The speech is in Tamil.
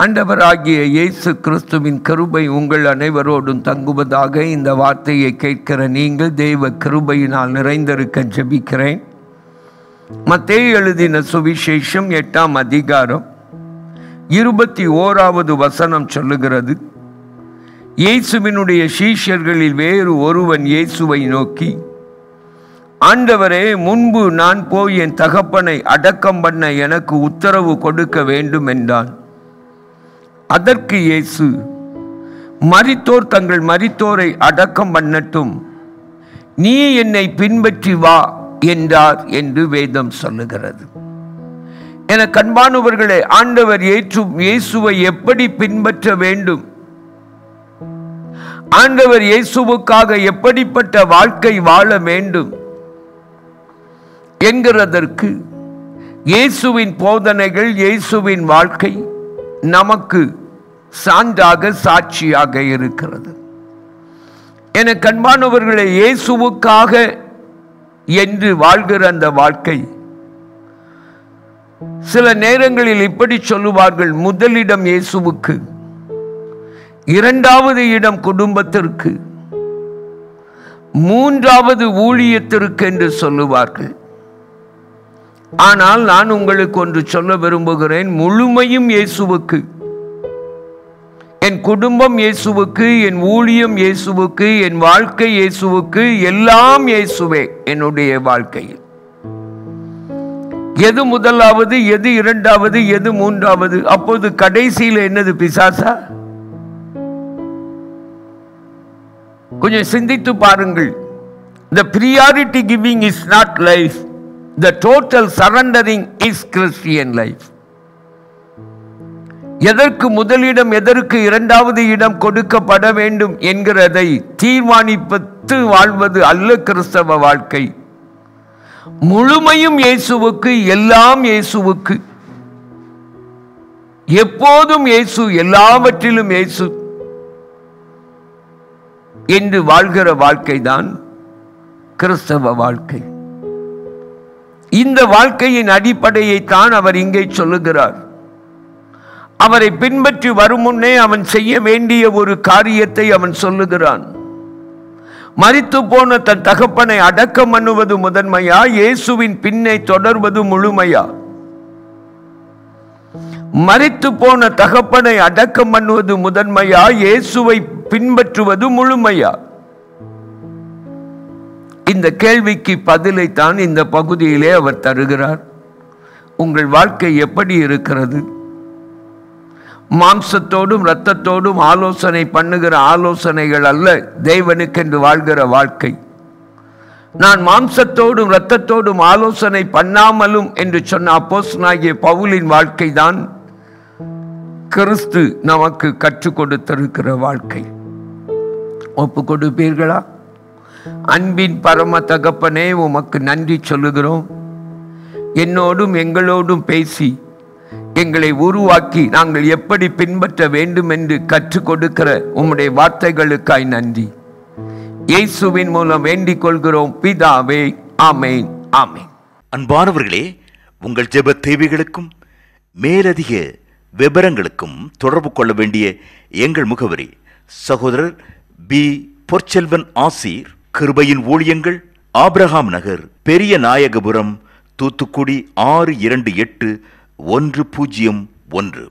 ஆண்டவராகிய இயேசு கிறிஸ்துவின் கிருபை உங்கள் அனைவரோடும் தங்குவதாக. இந்த வார்த்தையை கேட்கிற நீங்கள் தேவ கிருபையினால் நிறைந்திருக்க ஜெபிக்கிறேன். மத்தேயு எழுதின சுவிசேஷம் 8ஆம் அதிகாரம் 21வது வசனம் சொல்லுகிறது, இயேசுவினுடைய சீஷர்களில் வேறு ஒருவன் இயேசுவை நோக்கி, ஆண்டவரே, முன்பு நான் போய் என் தகப்பனை அடக்கம் பண்ண எனக்கு உத்தரவு கொடுக்க வேண்டும் என்றான். அதற்கு இயேசு, மரித்தோர் தங்கள் மரித்தோரை அடக்கம் பண்ணட்டும், நீ என்னை பின்பற்றி வா என்றார் என்று வேதம் சொல்லுகிறது. என கண்பானவர்களே, ஆண்டவர் இயேசுவை எப்படி பின்பற்ற வேண்டும், ஆண்டவர் இயேசுவுக்காக எப்படிப்பட்ட வாழ்க்கை வாழ வேண்டும் என்கிறதற்கு இயேசுவின் போதனைகள், இயேசுவின் வாழ்க்கை நமக்கு சான்றாக சாட்சியாக இருக்கிறது. என கண்பானவர்களை, இயேசுவுக்காக என்று வாழ்கிற அந்த வாழ்க்கை சில நேரங்களில் இப்படி சொல்லுவார்கள், முதலிடம் இயேசுவுக்கு, இரண்டாவது இடம் குடும்பத்திற்கு, மூன்றாவது ஊழியத்திற்கு என்று சொல்லுவார்கள். ஆனால் நான் உங்களுக்கு ஒன்று சொல்ல விரும்புகிறேன், முழுமையும் இயேசுவுக்கு. என் குடும்பம் இயேசுவுக்கு, என் ஊழியம் இயேசுவுக்கு, என் வாழ்க்கை இயேசுவுக்கு, எல்லாம் இயேசுவே. என்னுடைய வாழ்க்கையில் எது முதலாவது, எது இரண்டாவது, எது மூன்றாவது? அப்போது கடைசியில் என்னது? பிசாசா? கொஞ்சம் சிந்தித்து பாருங்கள். The priority giving is not life. The total surrendering is Christian life. எதற்கு முதலிடம், எதற்கு இரண்டாவது இடம் கொடுக்கப்பட வேண்டும் என்கிறதை தீர்மானித்து வாழ்வது அல்ல கிறிஸ்தவ வாழ்க்கை. முழுமையும் இயேசுவுக்கு, எல்லாம் இயேசுவுக்கு, எப்போதும் இயேசு, எல்லாவற்றிலும் இயேசு என்று வாழ்கிற வாழ்க்கை தான் கிறிஸ்தவ வாழ்க்கை. இந்த வாழ்க்கையின் அடிப்படையை தான் அவர் இங்கே சொல்லுகிறார். அவரை பின்பற்றி வரும் முன்னே அவன் செய்ய வேண்டிய ஒரு காரியத்தை அவன் சொல்லுகிறான். மரித்து போன தன் தகப்பனை அடக்கம் பண்ணுவது முதன்மையா, இயேசுவின் பின்னே தொடர்வது முழுமையா? மரித்து போன தகப்பனை அடக்கம் பண்ணுவது முதன்மையா, இயேசுவை பின்பற்றுவது முழுமையா? இந்த கேள்விக்கு பதிலை தான் இந்த பகுதியிலே அவர் தருகிறார். உங்கள் வாழ்க்கை எப்படி இருக்கிறது? மாம்சத்தோடும் இரத்தத்தோடும் ஆலோசனை பண்ணுகிற ஆலோசனைகள் அல்ல தேவனுக்கென்று வாழ்கிற வாழ்க்கை. நான் மாம்சத்தோடும் இரத்தத்தோடும் ஆலோசனை பண்ணாமலும் என்று சொன்ன அப்போஸ்தலனாகிய பவுலின் வாழ்க்கை தான் கிறிஸ்து நமக்கு கற்றுக் கொடுத்திருக்கிற வாழ்க்கை. ஒப்பு கொடுப்பீர்களா? அன்பின் பரம தகப்பனே, உமக்கு நன்றி சொல்லுகிறோம். என்னோடும் எங்களோடும் பேசி எங்களை உருவாக்கி நாங்கள் எப்படி பின்பற்ற வேண்டும் என்று கற்றுக் கொடுக்கிற உம்முடைய வார்த்தைகளுக்காய் நன்றி. இயேசுவின் மூலம் வேண்டிக் கொள்கிறோம் பிதாவே, ஆமேன், ஆமேன். அன்பானவர்களே, உங்கள் ஜெப தேவைகளுக்கும் மேலதிக விவரங்களுக்கும் தொடர்பு கொள்ள வேண்டிய எங்கள் முகவரி: சகோதரர் பி. பொற்செல்வன் ஆசீர், கிருபையின் ஊழியங்கள், ஆபிரகாம் நகர், பெரிய நாயகபுரம், தூத்துக்குடி 628101.